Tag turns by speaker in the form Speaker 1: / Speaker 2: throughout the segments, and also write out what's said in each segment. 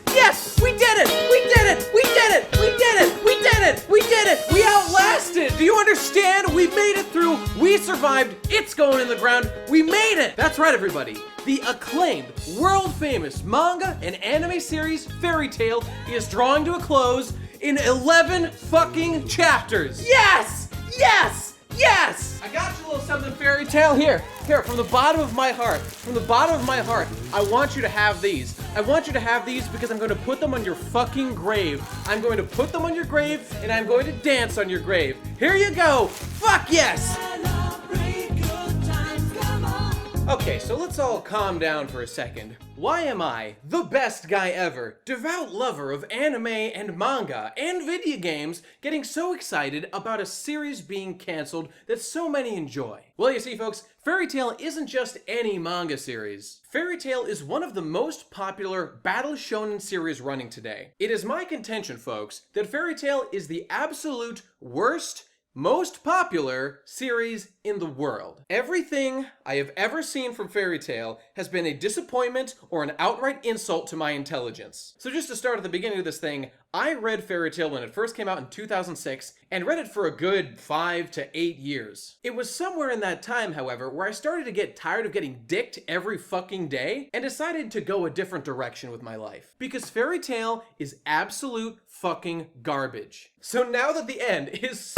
Speaker 1: Yes! Yes! We did it! We did it! We did it! We did it! We did it! We did it! We outlasted! Do you understand? We made it through. We survived. It's going in the ground. We made it! That's right, everybody. The acclaimed, world-famous manga and anime series Fairy Tail is drawing to a close in 11 fucking chapters. Yes! Yes! Yes! I got you a little something, Fairy Tail. Here, from the bottom of my heart, I want you to have these. I want you to have these because I'm going to put them on your fucking grave. I'm going to put them on your grave, and I'm going to dance on your grave. Here you go. Fuck yes! Okay, so let's all calm down for a second. Why am I, the best guy ever, devout lover of anime and manga and video games, getting so excited about a series being canceled that so many enjoy? Well, you see, folks, Fairy Tail isn't just any manga series. Fairy Tail is one of the most popular battle shonen series running today. It is my contention, folks, that Fairy Tail is the absolute worst, most popular series in the world. Everything I have ever seen from Fairy Tail has been a disappointment or an outright insult to my intelligence. So just to start at the beginning of this thing, I read Fairy Tail when it first came out in 2006 and read it for a good 5 to 8 years. It was somewhere in that time, however, where I started to get tired of getting dicked every fucking day and decided to go a different direction with my life. Because Fairy Tail is absolute fucking garbage. So now that the end is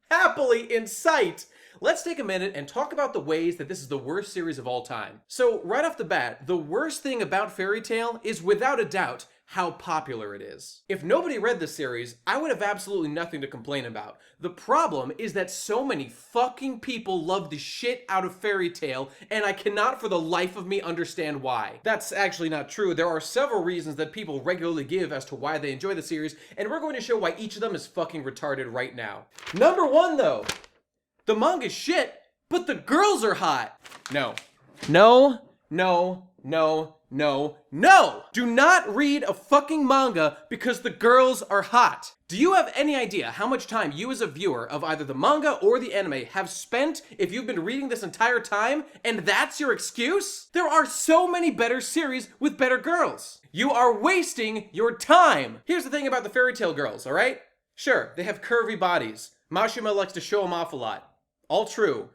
Speaker 1: happily in sight, let's take a minute and talk about the ways that this is the worst series of all time. So right off the bat, the worst thing about Fairy Tail is without a doubt how popular it is. If nobody read this series, I would have absolutely nothing to complain about. The problem is that so many fucking people love the shit out of Fairy Tail, and I cannot for the life of me understand why. That's actually not true. There are several reasons that people regularly give as to why they enjoy the series, and we're going to show why each of them is fucking retarded right now. Number one, though, the manga's shit, but the girls are hot. No. No, no, no, no, no! Do not read a fucking manga because the girls are hot. Do you have any idea how much time you as a viewer of either the manga or the anime have spent if you've been reading this entire time and that's your excuse? There are so many better series with better girls. You are wasting your time. Here's the thing about the Fairy Tail girls, alright? Sure, they have curvy bodies. Mishima likes to show them off a lot. All true.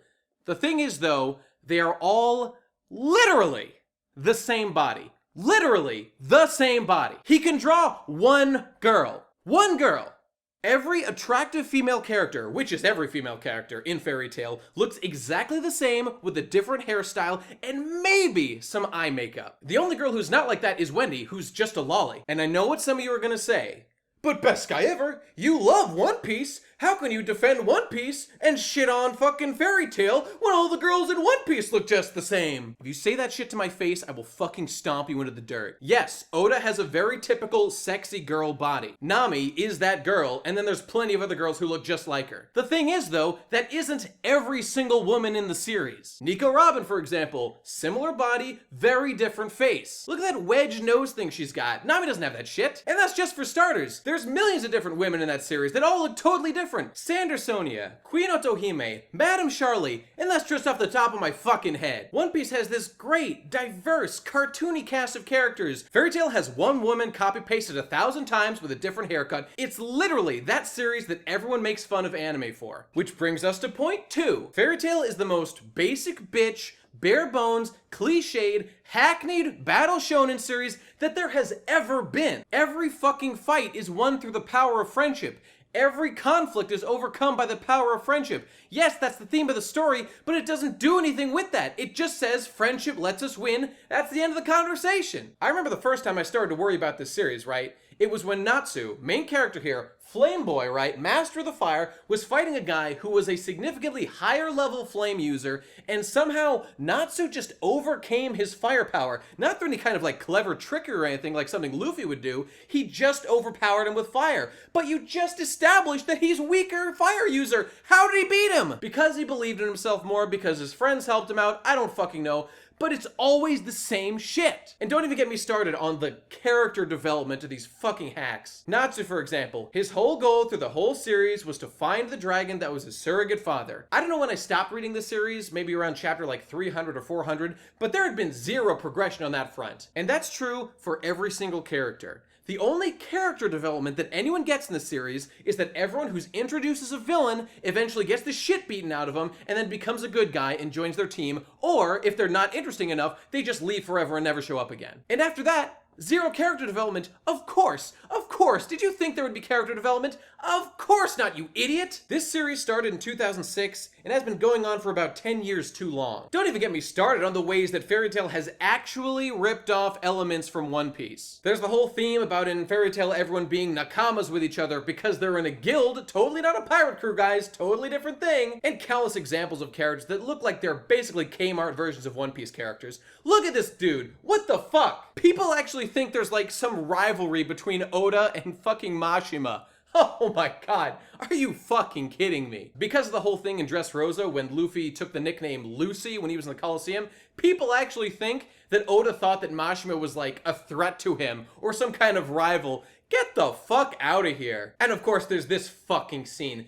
Speaker 1: The thing is, though, they are all literally the same body. Literally the same body. He can draw one girl. One girl. Every attractive female character, which is every female character in Fairy Tail, looks exactly the same with a different hairstyle and maybe some eye makeup. The only girl who's not like that is Wendy, who's just a lolly. And I know what some of you are gonna say. But Best Guy Ever, you love One Piece. How can you defend One Piece and shit on fucking Fairy Tail when all the girls in One Piece look just the same? If you say that shit to my face, I will fucking stomp you into the dirt. Yes, Oda has a very typical sexy girl body. Nami is that girl, and then there's plenty of other girls who look just like her. The thing is, though, that isn't every single woman in the series. Nico Robin, for example, similar body, very different face. Look at that wedge nose thing she's got. Nami doesn't have that shit. And that's just for starters. There's millions of different women in that series that all look totally different. Sandersonia, Queen Otohime, Madame Charlie, and that's just off the top of my fucking head. One Piece has this great, diverse, cartoony cast of characters. Fairy Tail has one woman copy-pasted 1,000 times with a different haircut. It's literally that series that everyone makes fun of anime for. Which brings us to point 2. Fairy Tail is the most basic bitch, bare bones, cliched, hackneyed battle shonen series that there has ever been. Every fucking fight is won through the power of friendship. Every conflict is overcome by the power of friendship. Yes, that's the theme of the story, but it doesn't do anything with that. It just says friendship lets us win. That's the end of the conversation. I remember the first time I started to worry about this series, right? It was when Natsu, main character here, Flame Boy, right, Master of the Fire, was fighting a guy who was a significantly higher level flame user, and somehow Natsu just overcame his firepower. Not through any kind of like clever trickery or anything like something Luffy would do, he just overpowered him with fire. But you just established that he's weaker fire user. How did he beat him? Because he believed in himself more, because his friends helped him out, I don't fucking know. but it's always the same shit. And don't even get me started on the character development of these fucking hacks. Natsu, for example, his whole goal through the whole series was to find the dragon that was his surrogate father. I don't know when I stopped reading this series, maybe around chapter like 300 or 400, but there had been zero progression on that front. And that's true for every single character. The only character development that anyone gets in the series is that everyone who's introduced as a villain eventually gets the shit beaten out of them and then becomes a good guy and joins their team, or if they're not interesting enough, they just leave forever and never show up again. And after that, zero character development. Of course. Did you think there would be character development? Of course not, you idiot. This series started in 2006 and has been going on for about 10 years too long. Don't even get me started on the ways that Fairy Tail has actually ripped off elements from One Piece. There's the whole theme about in Fairy Tail everyone being nakamas with each other because they're in a guild, totally not a pirate crew, guys, totally different thing, and countless examples of characters that look like they're basically Kmart versions of One Piece characters. Look at this dude. What the fuck? People actually think there's like some rivalry between Oda and fucking Mishima. Oh my god, are you fucking kidding me? Because of the whole thing in Dressrosa when Luffy took the nickname Lucy when he was in the Coliseum, people actually think that Oda thought that Mishima was like a threat to him or some kind of rival. Get the fuck out of here. And of course there's this fucking scene.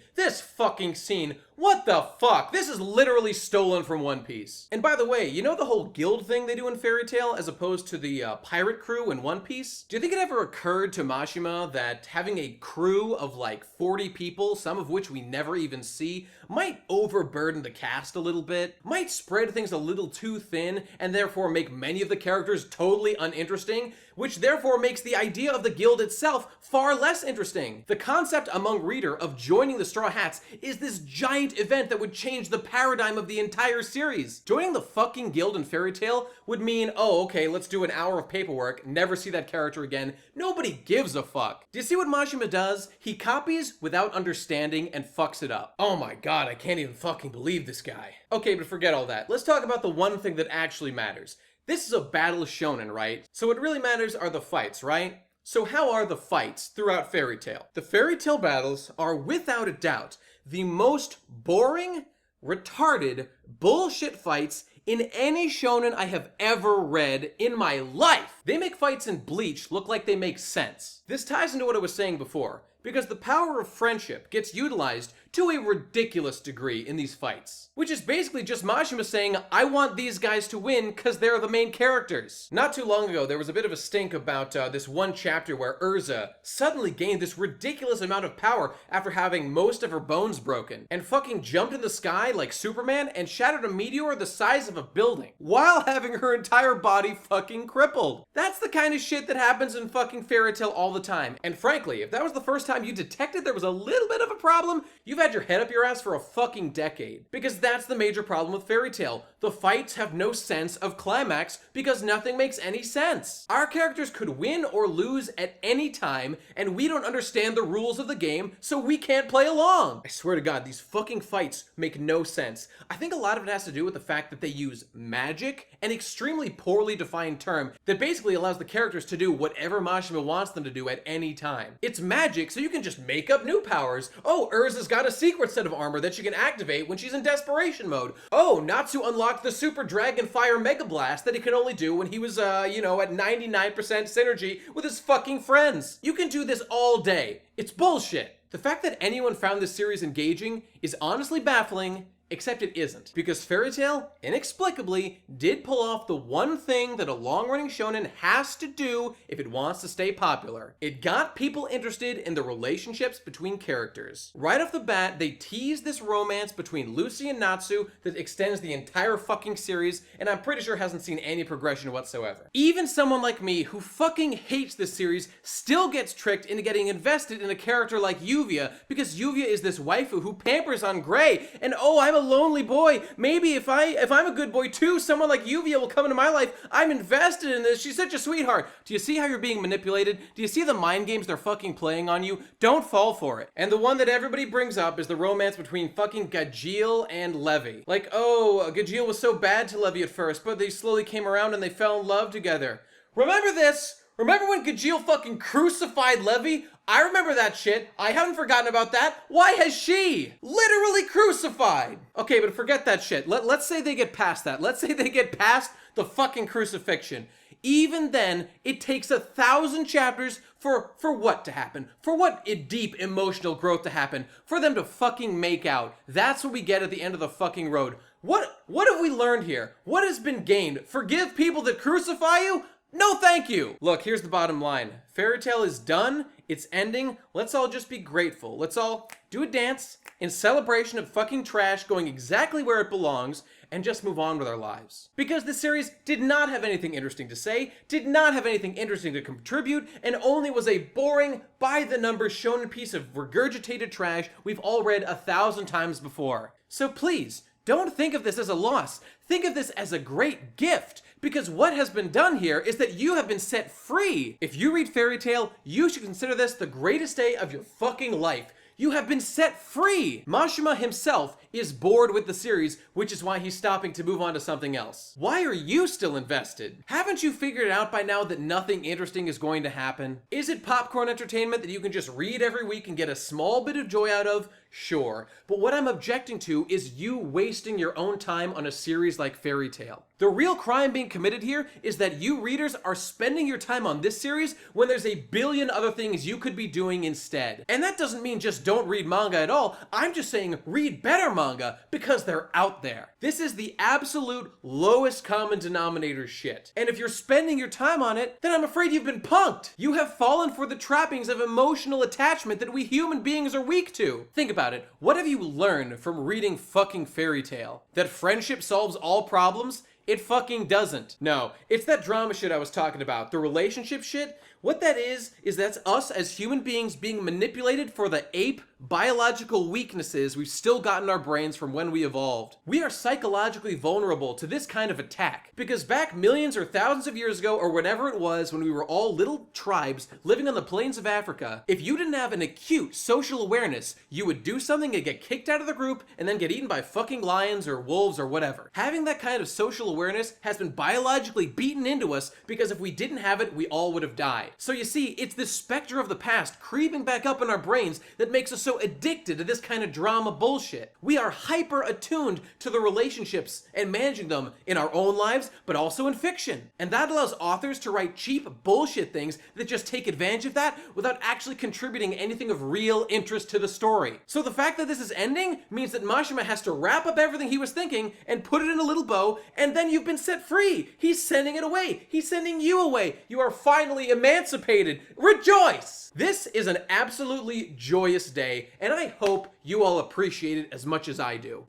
Speaker 1: What the fuck? This is literally stolen from One Piece. And by the way, you know the whole guild thing they do in Fairy Tail as opposed to the pirate crew in One Piece? Do you think it ever occurred to Mishima that having a crew of like 40 people, some of which we never even see, might overburden the cast a little bit, might spread things a little too thin, and therefore make many of the characters totally uninteresting, which therefore makes the idea of the guild itself far less interesting. The concept among reader of joining the Straw Hats is this giant event that would change the paradigm of the entire series. Joining the fucking guild in Fairy Tail would mean, oh, okay, let's do an hour of paperwork, never see that character again. Nobody gives a fuck. Do you see what Mishima does? He copies without understanding and fucks it up. Oh my god, I can't even fucking believe this guy. Okay, but forget all that. Let's talk about the one thing that actually matters. This is a battle shonen, right? So what really matters are the fights, right? So how are the fights throughout Fairy Tail? The Fairy Tail battles are without a doubt the most boring, retarded, bullshit fights in any shonen I have ever read in my life. They make fights in Bleach look like they make sense. This ties into what I was saying before, because the power of friendship gets utilized to a ridiculous degree in these fights. Which is basically just Mishima saying, I want these guys to win because they're the main characters. Not too long ago, there was a bit of a stink about this one chapter where Urza suddenly gained this ridiculous amount of power after having most of her bones broken, and fucking jumped in the sky like Superman and shattered a meteor the size of a building, while having her entire body fucking crippled. That's the kind of shit that happens in fucking Fairy Tail all the time. And frankly, if that was the first time you detected there was a little bit of a problem, you've had your head up your ass for a fucking decade. Because that's the major problem with Fairy Tail. The fights have no sense of climax because nothing makes any sense. Our characters could win or lose at any time, and we don't understand the rules of the game, so we can't play along. I swear to God, these fucking fights make no sense. I think a lot of it has to do with the fact that they use magic, an extremely poorly defined term that basically allows the characters to do whatever Mishima wants them to do at any time. It's magic, so you can just make up new powers. Oh, Urza's got a secret set of armor that she can activate when she's in desperation mode. Oh, Natsu unlocked the Super Dragon Fire Mega Blast that he could only do when he was, at 99% synergy with his fucking friends. You can do this all day. It's bullshit. The fact that anyone found this series engaging is honestly baffling, except it isn't. Because Fairy Tail, inexplicably, did pull off the one thing that a long-running shonen has to do if it wants to stay popular. It got people interested in the relationships between characters. Right off the bat, they teased this romance between Lucy and Natsu that extends the entire fucking series, and I'm pretty sure hasn't seen any progression whatsoever. Even someone like me, who fucking hates this series, still gets tricked into getting invested in a character like Yuvia, because Yuvia is this waifu who pampers on Grey, and oh, I'm a lonely boy. Maybe if I'm a good boy too, someone like Yuvia will come into my life. I'm invested in this. She's such a sweetheart. Do you see how you're being manipulated? Do you see the mind games they're fucking playing on you? Don't fall for it. And the one that everybody brings up is the romance between fucking Gajeel and Levi. Like, oh, Gajeel was so bad to Levi at first, but they slowly came around and they fell in love together. Remember this? Remember when Gajeel fucking crucified Levi? I remember that shit. I haven't forgotten about that. Why has she literally crucified? Okay, but forget that shit. Let's say they get past that. Let's say they get past the fucking crucifixion. Even then, it takes 1,000 chapters for what to happen? For what deep emotional growth to happen? For them to fucking make out. That's what we get at the end of the fucking road. What have we learned here? What has been gained? Forgive people that crucify you? No thank you! Look, here's the bottom line. Fairy Tail is done. It's ending. Let's all just be grateful. Let's all do a dance in celebration of fucking trash going exactly where it belongs and just move on with our lives. Because this series did not have anything interesting to say, did not have anything interesting to contribute, and only was a boring, by-the-numbers shonen piece of regurgitated trash we've all read 1,000 times before. So please, don't think of this as a loss. Think of this as a great gift, because what has been done here is that you have been set free. If you read Fairy Tail, you should consider this the greatest day of your fucking life. You have been set free! Mishima himself is bored with the series, which is why he's stopping to move on to something else. Why are you still invested? Haven't you figured out by now that nothing interesting is going to happen? Is it popcorn entertainment that you can just read every week and get a small bit of joy out of? Sure. But what I'm objecting to is you wasting your own time on a series like Fairy Tail. The real crime being committed here is that you readers are spending your time on this series when there's a billion other things you could be doing instead. And that doesn't mean just don't read manga at all. I'm just saying read better manga because they're out there. This is the absolute lowest common denominator shit. And if you're spending your time on it, then I'm afraid you've been punked. You have fallen for the trappings of emotional attachment that we human beings are weak to. Think about it. What have you learned from reading fucking Fairy Tail? That friendship solves all problems? It fucking doesn't. No, it's that drama shit I was talking about. The relationship shit. What that is that's us as human beings being manipulated for the ape biological weaknesses we've still got in our brains from when we evolved. We are psychologically vulnerable to this kind of attack because back millions or thousands of years ago or whatever it was when we were all little tribes living on the plains of Africa, if you didn't have an acute social awareness, you would do something and get kicked out of the group and then get eaten by fucking lions or wolves or whatever. Having that kind of social awareness has been biologically beaten into us because if we didn't have it, we all would have died. So you see, it's this specter of the past creeping back up in our brains that makes us so addicted to this kind of drama bullshit. We are hyper attuned to the relationships and managing them in our own lives, but also in fiction. And that allows authors to write cheap bullshit things that just take advantage of that without actually contributing anything of real interest to the story. So the fact that this is ending means that Mishima has to wrap up everything he was thinking and put it in a little bow, and then you've been set free. He's sending it away. He's sending you away. You are finally emancipated. Rejoice! This is an absolutely joyous day, and I hope you all appreciate it as much as I do.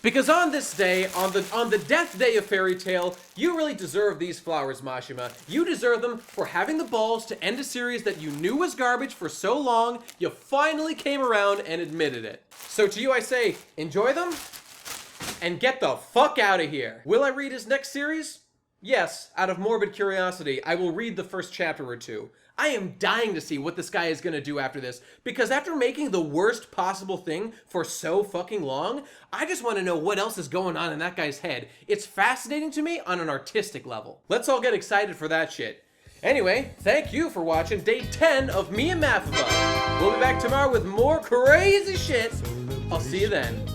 Speaker 1: Because on this day, on the death day of Fairy Tail, you really deserve these flowers, Mishima. You deserve them for having the balls to end a series that you knew was garbage for so long, you finally came around and admitted it. So to you I say, enjoy them, and get the fuck out of here. Will I read his next series? Yes, out of morbid curiosity, I will read the first chapter or two. I am dying to see what this guy is gonna do after this, because after making the worst possible thing for so fucking long, I just want to know what else is going on in that guy's head. It's fascinating to me on an artistic level. Let's all get excited for that shit. Anyway, thank you for watching day 10 of MIAMAFV. We'll be back tomorrow with more crazy shit. I'll see you then.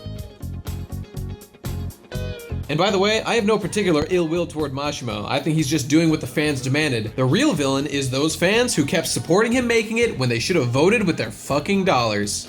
Speaker 1: And by the way, I have no particular ill will toward Mishima. I think he's just doing what the fans demanded. The real villain is those fans who kept supporting him making it when they should have voted with their fucking dollars.